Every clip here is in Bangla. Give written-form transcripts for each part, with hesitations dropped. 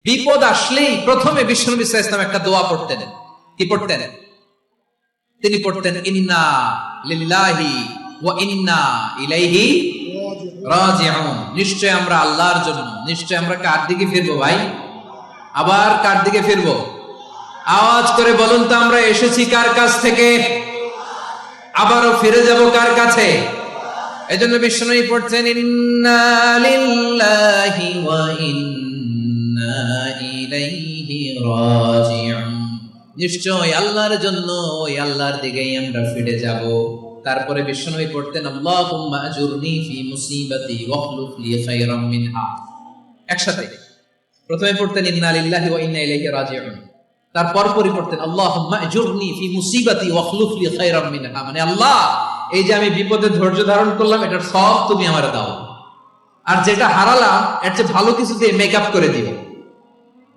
বিপদ আসলেই প্রথমে বিশ্বনবী সাল্লাল্লাহু আলাইহি ওয়াসাল্লাম একটা দোয়া পড়তেন। কি পড়তেন? তিনি পড়তেন ইন্না লিল্লাহি ওয়া ইন্না ইলাইহি রাজিউন। নিশ্চয় আমরা আল্লাহর জন্য, নিশ্চয় আমরা কার দিকে ফিরবো ভাই? আবার কার দিকে ফিরবো? আওয়াজ করে বলুন তো, আমরা এসেছি কার কাছ থেকে, আবারও ফিরে যাব কার কাছে? এজন্য বিশ্বনবী পড়ছেন ইন্না লিল্লাহি ওয়া ইন্না ইলাইহি রাজিউন। নিশ্চয় আল্লাহর জন্য, ওই আল্লাহর দিকেই আমরা ফিরে যাব। তারপরে বিশ্বনবী পড়তেন আল্লাহুম্মা আজুরনি ফি মুসিবাতি ওয়াখলুফ লি খায়রাম মিনহা। একসাথে প্রথমে পড়তেন ইন্না লিল্লাহি ওয়া ইন্না ইলাইহি রাজিউন, তারপর পড়তেন আল্লাহুম্মা আজুরনি ফি মুসিবাতি ওয়াখলুফ লি খায়রাম মিনহা। মানে আল্লাহ, এই যে আমি বিপদে ধৈর্য ধারণ করলাম, এটার সব তুমি আমারে দাও, আর যেটা হারালাম এর চেয়ে ভালো কিছু দিয়ে মেকআপ করে দিও,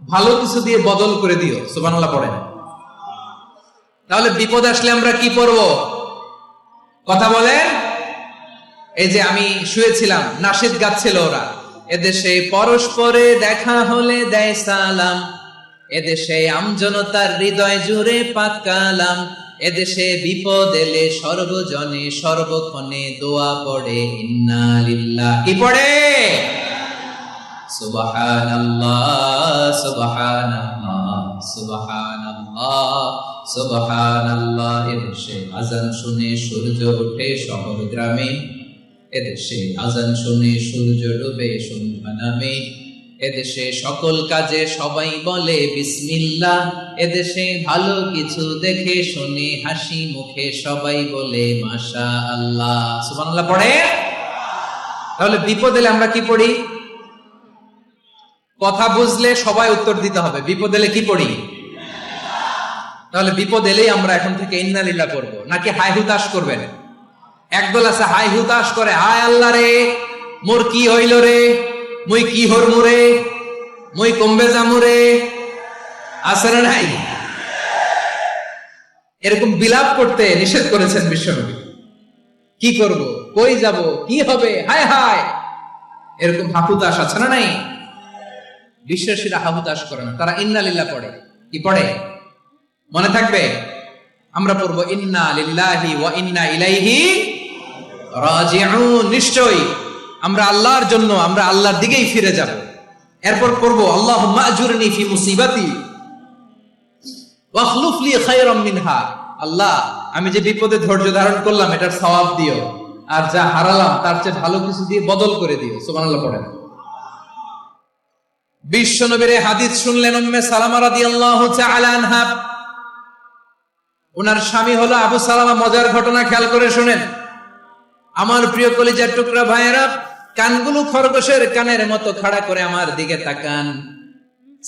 ভালো কিছু দিয়ে বদল করে দিও। সুবহানাল্লাহ পড়েন। তাহলে বিপদ আসলে আমরা কি পড়ব? কথা বলেন। এই যে আমি শুয়েছিলাম, নাশিদ গাচ্ছিল ওরা, এদেশে পরস্পরে দেখা হলে দেয় সালাম, এদেশে আমজনতার হৃদয় জুড়ে পাক কালাম, এদেশে বিপদ এলে সর্বজনে সর্বক্ষণে দোয়া পড়ে ইন্না লিল্লাহ। কি পড়ে? সুবহানাল্লাহ সুবহানাল্লাহ সুবহানাল্লাহ সুবহানাল্লাহ। এদেশে আজান শুনে সূর্য ওঠে শহর গ্রামে, এদেশে আজান শুনে সূর্য ডুবে সন্ধ্যা নামে, এদেশে সকল কাজে সবাই বলে বিসমিল্লাহ, এদেশে ভালো কিছু দেখে শুনে হাসি মুখে সবাই বলে মাশাআল্লাহ। সুবহানাল্লাহ পড়ে। তাহলে বিপদ এলে আমরা কি পড়ি? কথা বুঝলে সবাই উত্তর দিতে হবে, বিপদ এলে কি পড়ি? তাহলে বিপদ এলেই আমরা এখন থেকে ইন্না লিল্লাহ করবো, নাকি হাই হুতাশ করবেন? একদল আছে হাই হুতাশ করে, হায় আল্লাহ রে মোর কি হইল রে, মুই কি হরমু রে, মুই কমবে যামু রে। আছে না নাই? এরকম বিলাপ করতে নিষেধ করেছেন বিশ্বনবী। কি করব, কই যাব, কি হবে, হায় হায়, এরকম হাহুতাশ আছে না নাই? বিশ্বাসীরা হাহুতাশ করে না, তারা ইন্না লিল্লাহ পড়ে। কি পড়ে? মনে থাকবে? আমরা পড়বো ইন্না লিল্লাহি ওয়া ইন্না ইলাইহি রাজিউন। নিশ্চয়ই আমরা আল্লাহর জন্য, আমরা আল্লাহর দিকেই ফিরে যাব। এরপর পড়বো আল্লাহুম্মা আজুরনি ফি মুসিবাতি ওয়াখলুফ লি খায়রাম মিনহা। আল্লাহ, আমি যে বিপদে ধৈর্য ধারণ করলাম এটার সওয়াব দিও, আর যা হারালাম তার চেয়ে ভালো কিছু দিয়ে বদল করে দিও। সুবহানাল্লাহ পড়েন। বিশ্বনবীর হাদিস শুনলেন উম্মে সালামা রাদিয়াল্লাহু তাআলা আনহা। ওনার স্বামী হলো আবু সালামা। মজার ঘটনা খেয়াল করে শুনেন আমার প্রিয় কলিজার টুকরা ভাইয়েরা। কানগুলো খরগোশের কানের মতো খাড়া করে আমার দিকে তাকান।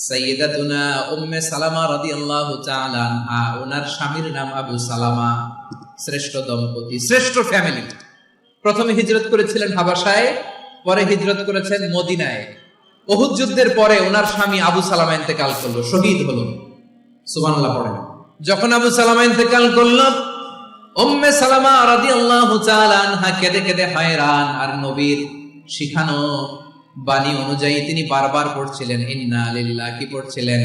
সাইয়্যিদাতুনা উম্মে সালামা রাদিয়াল্লাহু তাআলা আনহা, ওনার স্বামীর নাম আবু সালামা। শ্রেষ্ঠ দম্পতি, শ্রেষ্ঠ ফ্যামিলি। প্রথমে হিজরত করেছিলেন হাবাসায়, পরে হিজরত করেছেন মদিনায়। উহুদ যুদ্ধের পরে ওনার স্বামী আবু সালামা ইন্তেকাল করলো, শহীদ হলো। সুবহানাল্লাহ পড়েন। যখন আবু সালামা ইন্তেকাল করলো, উম্মে সালামা রাদিয়াল্লাহু তাআলা আনহা কেঁদে কেঁদে হয়রান। আর নবীর শিখানো বাণী অনুযায়ী তিনি বারবার পড়ছিলেন ইন্না লিল্লাহ। কি পড়ছিলেন?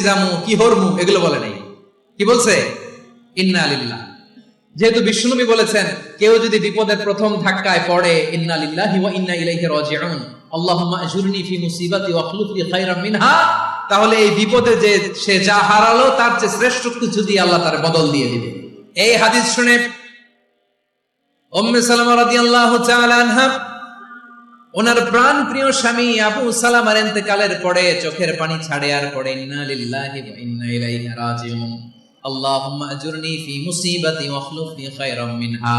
জামু, কি হরমু, এগুলো বলে নাই। কি বলছে? ইন্না লিল্লাহ। যেহেতু বিশ্বনবী বলেছেন কেউ যদি বিপদের প্রথম ধাক্কায় পড়ে ইন্না লিল্লাহি ওয়া ইন্না ইলাইহি রাজিউন, আল্লাহুম্মা আজুরনি ফি মুসিবাতি ওয়াখলুফ লি খায়রাম মিনহা, তাহলে এই বিপদে যে সে যা হারালো তার চেয়ে শ্রেষ্ঠ কিছু দিয়ে আল্লাহ তার বদল দিয়ে দিবে। এই হাদিস শুনে উম্মে সালামা রাদিয়াল্লাহু তাআলা আনহা ওনার প্রাণ প্রিয় স্বামী আবু সালামার ইন্তেকালের পরে চোখের পানি ছাড়ে আর পড়ে ইন্না লিল্লাহি ওয়া ইন্না ইলাইহি রাজিউন, আল্লাহুম্মা আজুরনি ফি মুসিবাতি ওয়াখলুফ লি খায়রাম মিনহা।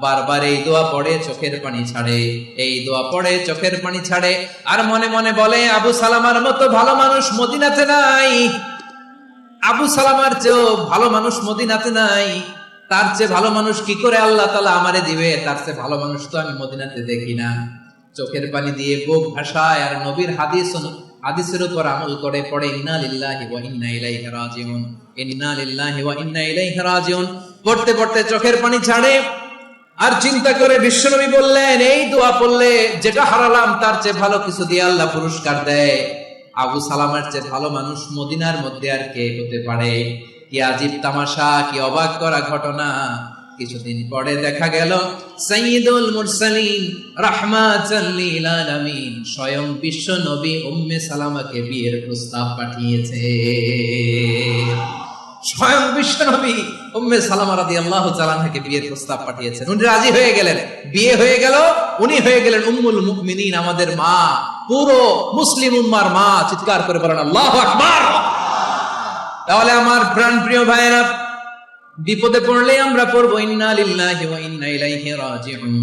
বারবার এই দোয়া পড়ে চোখের পানি ছাড়ে, এই দোয়া পড়ে চোখের পানি ছাড়ে, আর মনে মনে বলে আবু সালামার মতো ভালো মানুষ মদিনাতে নাই, আবু সালামার চেয়েও ভালো মানুষ মদিনাতে নাই, তার চেয়ে ভালো মানুষ কি করে আল্লাহ তাআলা আমারে দিবে, তার চেয়ে ভালো মানুষ তো আমি মদিনাতে দেখি না। চোখের পানি দিয়ে বুক ভাসায় আর নবীর হাদিসের উপর আমল করে পড়ে ইন্না লিল্লাহি ওয়া ইন্না ইলাইহি রাজিউন, ইন্না লিল্লাহি ওয়া ইন্না ইলাইহি রাজিউন। পড়তে পড়তে চোখের পানি ছাড়ে আর চিন্তা করে বিশ্বনবী বললেন এই দোয়া পড়লে যেটা হারালাম তার চেয়ে ভালো কিছু দিয়ে আল্লাহ পুরস্কার দেয়। আবু সালামার চেয়ে ভালো মানুষ মদিনার মধ্যে আর কে হতে পারে? কি আজীব তামাশা, কি অবাক করা ঘটনা। কিছুদিন পরে দেখা গেল সাইয়্যিদুল মুরসালিন রাহমাতাল লিল আলামিন স্বয়ং বিশ্ব নবী উম্মে সালামাকে বিয়ের প্রস্তাব পাঠিয়েছে। স্বয়ং বিশ্ব নবী উম্মে সালামা রাদিয়াল্লাহু তাআলা আনহাকে বিয়ের প্রস্তাব পাঠিয়েছেন। উনি রাজি হয়ে গেলেন, বিয়ে হয়ে গেল, উনি হয়ে গেলেন উম্মুল মুমিনিন, আমাদের মা, পুরো মুসলিম উম্মার মা। চিৎকার করে বলেন আল্লাহু আকবার। তাহলে আমার প্রাণপ্রিয় ভাইয়েরা, বিপদে পড়লে আমরা পড়বো ইন্না লিল্লাহি ওয়া ইন্না ইলাইহি রাজিউন,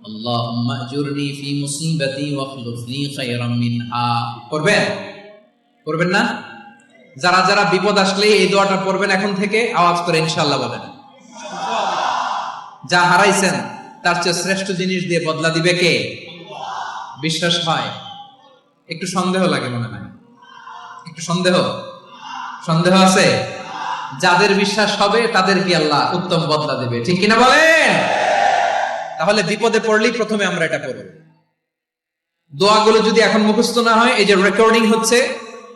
আল্লাহুম্মা আজুরনি ফি মুসিবাতি ওয়া খলুফনি খায়রাম মিনহা। পড়বেন না? যারা যারা বিপদ আসলে এই দোয়াটা পড়বেন এখন থেকে আওয়াজ করে ইনশাআল্লাহ বলেন। যা হারাইছেন তার চেয়ে শ্রেষ্ঠ জিনিস দিয়ে বদলা দিবে কে? বিশ্বাস হয়? একটু সন্দেহ লাগে মনে হয়, একটু সন্দেহ আছে? যাদের বিশ্বাস হবে তাদের কি আল্লাহ উত্তম বদলা দেবে, ঠিক কিনা বলেন? তাহলে বিপদে পড়লেই প্রথমে আমরা এটা পড়ব। দোয়াগুলো যদি এখন মুখস্থ না হয়, এই যে রেকর্ডিং হচ্ছে,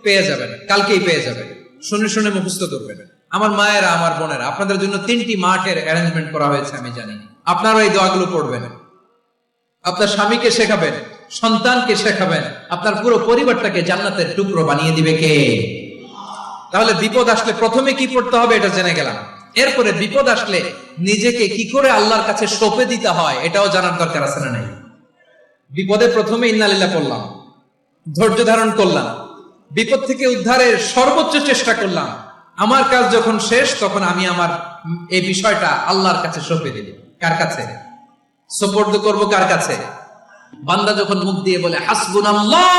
পেয়ে যাবেন, কালকেই পেয়ে যাবেন। শুনে শুনে মুখস্থ করবেন। আমার মায়েরা, আমার বোনেরা, আপনাদের জন্য 3টি মাঠের অ্যারেঞ্জমেন্ট করা হয়েছে, আমি জানি। আপনারা এই দোয়াগুলো পড়বেন, আপনার স্বামীকে শেখাবেন, সন্তানকে শেখাবেন, আপনার পুরো পরিবারটাকে জান্নাতের টুকরো বানিয়ে দিবে কে? তাহলে বিপদ আসলে প্রথমে কি পড়তে হবে এটা জেনে গেলাম। এরপরে বিপদ আসলে নিজেকে কি করে আল্লাহর কাছে সঁপে দিতে হয় এটাও জানার দরকার আছে না নাই? বিপদে প্রথমে ইন্না লিল্লাহ পড়লাম, ধৈর্য ধারণ করলাম, বিপদ থেকে উদ্ধারের সর্বোচ্চ চেষ্টা করলাম। আমার কাজ যখন শেষ, তখন আমি আমার এই বিষয়টা আল্লাহর কাছে সঁপে দিই। কার কাছে সুপর্দ করব? কার কাছে? বান্দা যখন মুখ দিয়ে বলে হাসবুনাল্লাহ,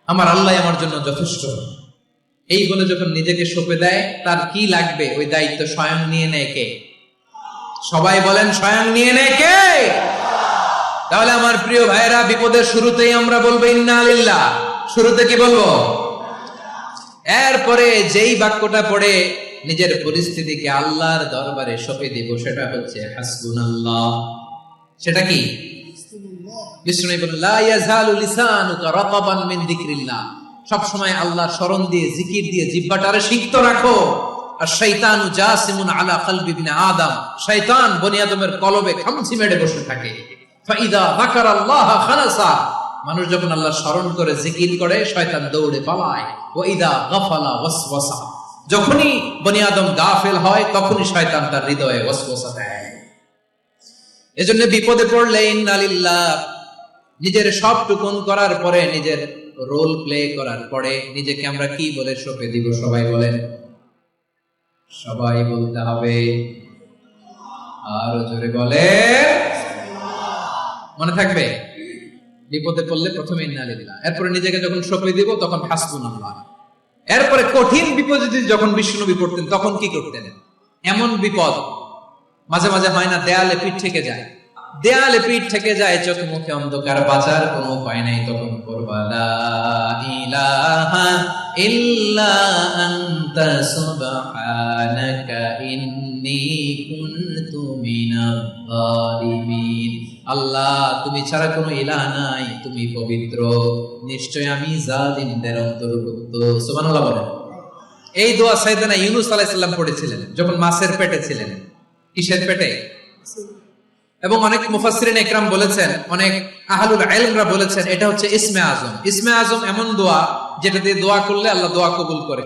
আমার আল্লাহ আমার জন্য যথেষ্ট, এই বলে যখন নিজেকে সঁপে দেয়, তার কি লাগবে ওই দায়িত্ব স্বয়ং নিয়ে নেয় কে? সবাই বলেন, স্বয়ং নিয়ে নেয় কে? তাহলে আমার প্রিয় ভাইরা, বিপদের শুরুতেই আমরা বলবো ইন্না লিল্লাহ। শুরুতে কি বলবো? এরপরে যেই বাক্যটা পড়ে নিজের পরিস্থিতিকে আল্লাহর দরবারে সঁপে দিব, সেটা হচ্ছে হাসবুনাল্লাহ। সেটা কি? বিষ্ণু বলেন লা ইয়াজালু লিসানুকা রাতাবান মিন যিকরিল্লাহ। সব সময় আল্লাহর স্মরণ দিয়ে, জিকির দিয়ে জিহ্বাটারে সিক্ত রাখো। আর শয়তানু জাসিমুন আলা কলবি ইবনে আদম, শয়তান বনি আদমের কলবে খামচি মেরে বসে থাকে। ফাইদা যাকারাল্লাহ খালাসা, মানুষ যখন আল্লাহর স্মরণ করে, জিকির করে, শয়তান দৌড়ে পালায়। ওয়া ইদা গাফালা ওয়াসওয়াসা, যখনই বনি আদম গাফেল হয়, তখনই শয়তান তার হৃদয়ে ওয়াসওয়াসা দেয়। এজন্য বিপদে পড়লে ইন্না লিল্লাহ, নিজের সব টুকুন করার পরে, নিজের রোল প্লে করার পরে নিজেকে আমরা কি বলে সঁপে দিব? সবাই বলেন, সবাই বলতে হবে, আরো জোরে বলে, মনে থাকবে। বিপদে পড়লে প্রথমে ইন্না লিল্লাহ, এরপরে নিজেকে যখন সঁপে দিব তখন হাসবুনাল্লাহ। এরপরে কঠিন বিপদ যখন বিশ্বনবী পড়তেন তখন কি করতেন? এমন বিপদ মাঝে মাঝে হয় না, দেয়ালে পিঠ থেকে যায়, দেয়ালে পিঠ থেকে যায়, চোখে মুখে অন্ধকার, বাঁচার কোনো উপায় নাই, তখন করবা লা ইলাহা ইল্লা আনতা সুবহানাকা ইন্নী কুনতু মিনাজ জালিমিন। আল্লাহ, তুমি ছাড়া কোনো ইলাহ নাই, তুমি পবিত্র, নিশ্চয় আমি জালিমদের অন্তর্ভুক্ত। সুবহানাল্লাহ বলেন। এই দোয়া সাইয়েদনা ইউনূস আলাইহিস সালাম পড়েছিলেন যখন মাছের পেটে ছিলেন। কিসের পেটে? এবং অনেক মুফাসসিরিন ইকরাম বলেছেন, অনেক আহলুল ইলমরা বলেছেন, এটা হচ্ছে ইসমে আজম। ইসমে আজম এমন দোয়া যেটা দিয়ে দোয়া করলে আল্লাহ দোয়া কবুল করে।